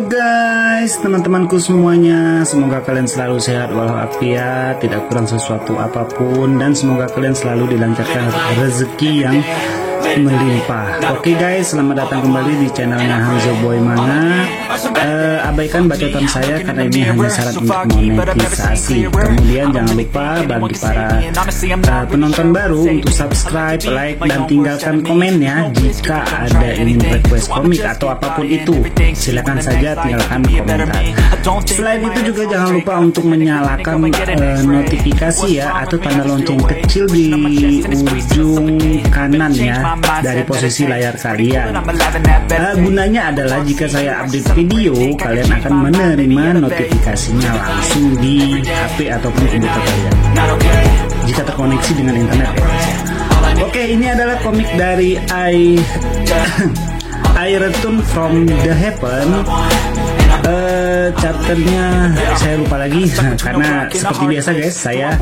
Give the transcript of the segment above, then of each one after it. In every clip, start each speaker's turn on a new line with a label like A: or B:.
A: Halo guys, teman-temanku semuanya, semoga kalian selalu sehat walafiat, tidak kurang sesuatu apapun, dan semoga kalian selalu dilancarkan rezeki yang melimpah. Oke guys, selamat datang kembali di channelnya Hanzo Boy Manga. Abaikan bacotan saya karena ini hanya syarat untuk monetisasi. Kemudian jangan lupa bagi para penonton baru untuk subscribe, like, dan tinggalkan komennya. Jika ada ingin request komik atau apapun itu, silakan saja tinggalkan komentar. Selain itu juga jangan lupa untuk menyalakan notifikasi ya, atau tanda lonceng kecil di ujung kanan ya, dari posisi layar kalian. Gunanya adalah jika saya update video, kalian akan menerima notifikasinya langsung di HP ataupun komputer kalian jika terkoneksi dengan internet ya. Oke, ini adalah komik dari I Return from the Heaven. Chapternya saya lupa lagi karena seperti biasa guys, saya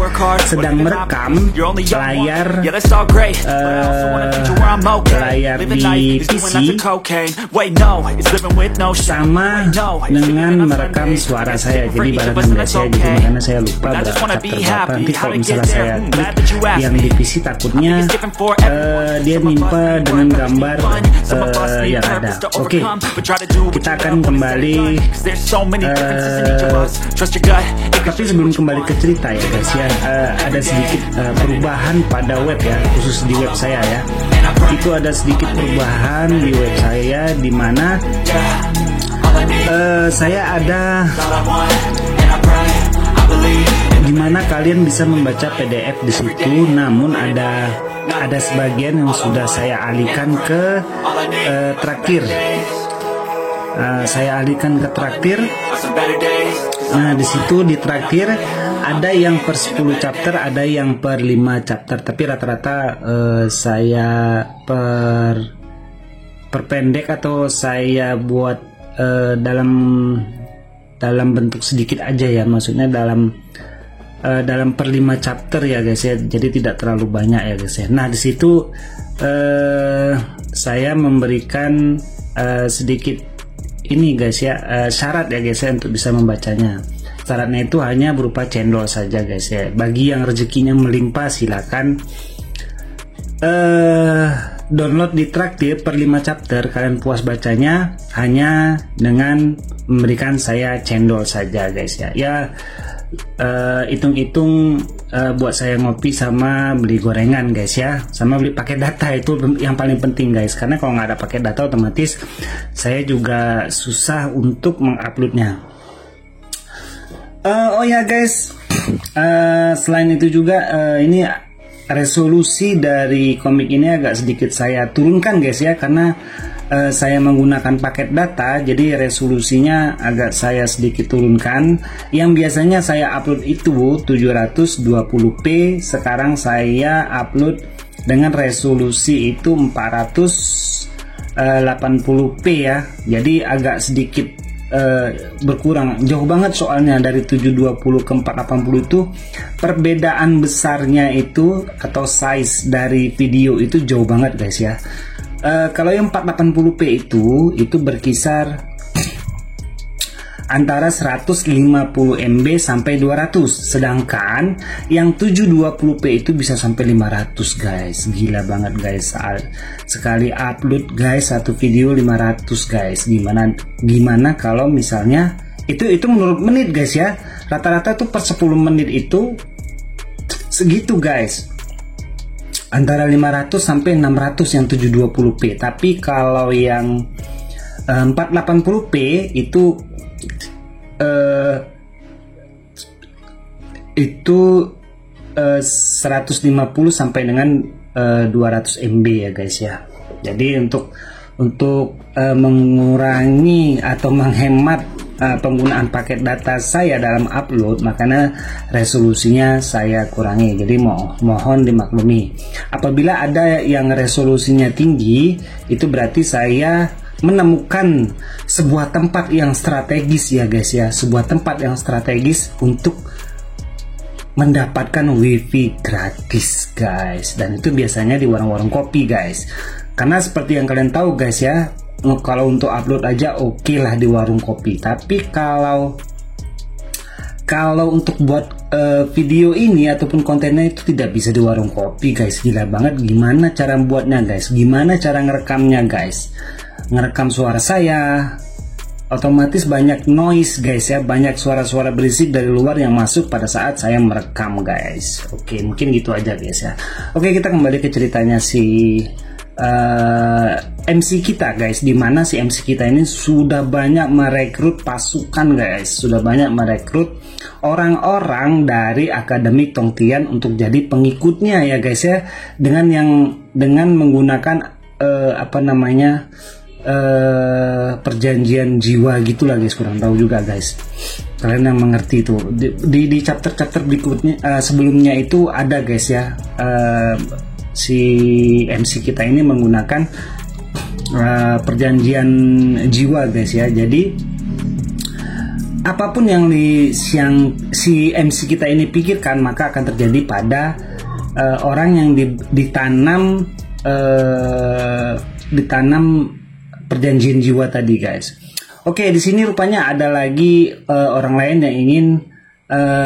A: sedang merekam layar di PC sama dengan merekam suara saya, jadi barengan guys ya. Jadi makanya saya lupa berapa. Nanti kalau misalnya saya klik yang di PC, takutnya dia nimpa dengan gambar yang ada. Oke, kita akan kembali. Tapi sebelum kembali ke cerita ya guys ya, ada sedikit perubahan pada web ya, khusus di web saya ya. Itu ada sedikit perubahan di web saya, di mana saya ada dimana kalian bisa membaca PDF di situ, namun ada sebagian yang sudah saya alihkan ke traktir. Saya alihkan ke traktir. Nah, di situ di traktir ada yang per 10 chapter, ada yang per 5 chapter, tapi rata-rata saya perpendek atau saya buat dalam bentuk sedikit aja ya, maksudnya dalam per 5 chapter ya guys ya, jadi tidak terlalu banyak ya guys ya. Nah, di situ saya memberikan sedikit ini guys ya, syarat ya guys ya untuk bisa membacanya. Syaratnya itu hanya berupa cendol saja guys ya. Bagi yang rezekinya melimpah, silakan download di traktir per 5 chapter. Kalian puas bacanya hanya dengan memberikan saya cendol saja guys ya. Ya, hitung-hitung buat saya ngopi sama beli gorengan guys ya, sama beli paket data, itu yang paling penting guys, karena kalau nggak ada paket data otomatis saya juga susah untuk menguploadnya. Oh ya guys, selain itu juga ini resolusi dari komik ini agak sedikit saya turunkan guys ya, karena saya menggunakan paket data, jadi resolusinya agak saya sedikit turunkan. Yang biasanya saya upload itu 720p, sekarang saya upload dengan resolusi itu 480p ya, jadi agak sedikit berkurang, jauh banget soalnya dari 720 ke 480 itu perbedaan besarnya itu, atau size dari video itu jauh banget guys ya. Kalau yang 480p itu berkisar antara 150 MB sampai 200, sedangkan yang 720p itu bisa sampai 500 guys. Gila banget guys, sekali upload guys satu video 500 guys. Gimana kalau misalnya itu menurut menit guys ya, rata-rata tuh per 10 menit itu segitu guys, antara 500 sampai 600 yang 720p. Tapi kalau yang 480p itu 150 sampai dengan 200 MB ya guys ya. Jadi untuk mengurangi atau menghemat penggunaan paket data saya dalam upload, makanya resolusinya saya kurangi. Jadi mohon dimaklumi. Apabila ada yang resolusinya tinggi, itu berarti saya menemukan sebuah tempat yang strategis ya guys ya, sebuah tempat yang strategis untuk mendapatkan wifi gratis guys, dan itu biasanya di warung-warung kopi guys. Karena seperti yang kalian tahu guys ya, kalau untuk upload aja oke lah di warung kopi. Tapi kalau untuk buat video ini ataupun kontennya itu tidak bisa di warung kopi guys. Gila banget, gimana cara buatnya guys, gimana cara ngerekamnya guys. Ngerekam suara saya, otomatis banyak noise guys ya, banyak suara-suara berisik dari luar yang masuk pada saat saya merekam guys. Oke, mungkin gitu aja guys ya. Oke, kita kembali ke ceritanya si MC kita guys, dimana si MC kita ini sudah banyak merekrut pasukan guys, sudah banyak merekrut orang-orang dari Akademi Tongtian untuk jadi pengikutnya ya guys ya, dengan menggunakan apa namanya, perjanjian jiwa gitulah guys, kurang tahu juga guys, kalian yang mengerti itu di chapter berikutnya. Sebelumnya itu ada guys ya, si MC kita ini menggunakan perjanjian jiwa guys ya. Jadi apapun yang si MC kita ini pikirkan, maka akan terjadi pada orang yang ditanam perjanjian jiwa tadi guys. Oke, di sini rupanya ada lagi orang lain yang ingin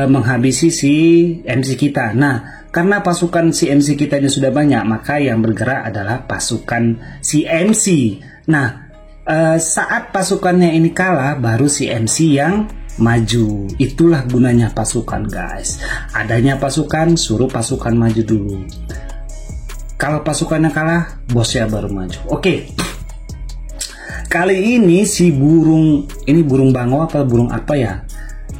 A: menghabisi si MC kita. Nah, karena pasukan si MC kita ini sudah banyak, maka yang bergerak adalah pasukan si MC. Nah, saat pasukannya ini kalah, baru si MC yang maju. Itulah gunanya pasukan guys. Adanya pasukan, suruh pasukan maju dulu. Kalau pasukannya kalah, bosnya baru maju. Oke. Kali ini si burung bangau apa burung apa ya?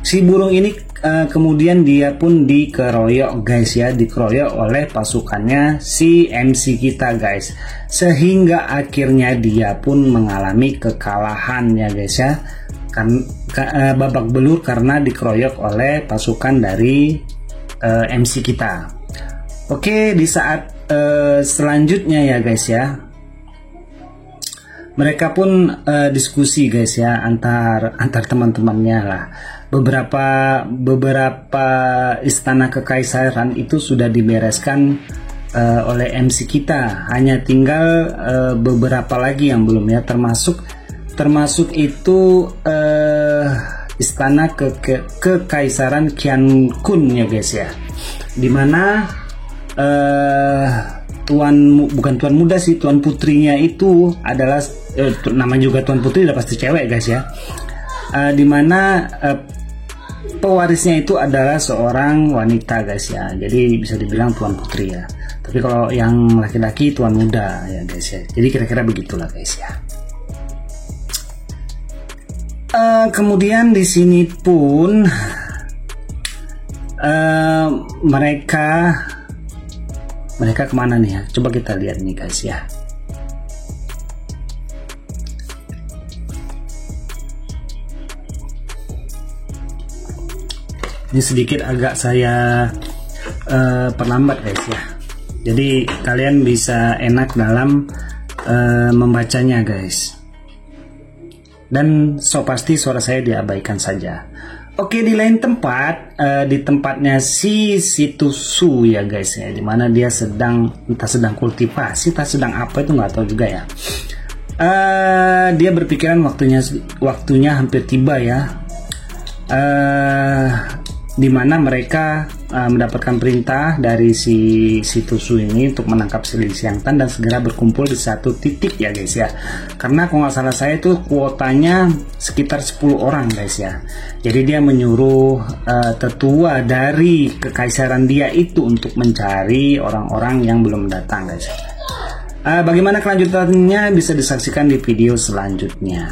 A: Si burung ini kemudian dia pun dikeroyok guys ya, dikeroyok oleh pasukannya si MC kita guys, sehingga akhirnya dia pun mengalami kekalahan ya guys ya, kan babak belur karena dikeroyok oleh pasukan dari MC kita. Oke, di saat selanjutnya ya guys ya, mereka pun diskusi guys ya, antar teman-temannya lah. Beberapa istana kekaisaran itu sudah dibereskan oleh MC kita. Hanya tinggal beberapa lagi yang belum ya, termasuk itu istana kekaisaran Qiankun ya guys ya. Dimana bukan tuan muda sih, tuan putrinya itu adalah nama juga tuan putri, udah pasti cewek guys ya. Dimana pewarisnya itu adalah seorang wanita guys ya, jadi bisa dibilang tuan putri ya. Tapi kalau yang laki-laki tuan muda ya guys ya. Jadi kira-kira begitulah guys ya. Kemudian di sini pun mereka kemana nih ya? Coba kita lihat nih guys ya. Ini sedikit agak saya perlambat guys ya. Jadi kalian bisa enak dalam membacanya guys. Dan so pasti suara saya diabaikan saja. Oke, di lain tempat, di tempatnya si Situsu ya guys ya, dimana dia entah sedang kultivasi, entah sedang apa itu nggak tahu juga ya. Dia berpikiran waktunya hampir tiba ya, dimana mereka mendapatkan perintah dari si Situsu ini untuk menangkap si Li Xiangtan dan segera berkumpul di satu titik ya guys ya. Karena kalau nggak salah saya itu kuotanya sekitar 10 orang guys ya. Jadi dia menyuruh tetua dari kekaisaran dia itu untuk mencari orang-orang yang belum datang guys. Bagaimana kelanjutannya bisa disaksikan di video selanjutnya.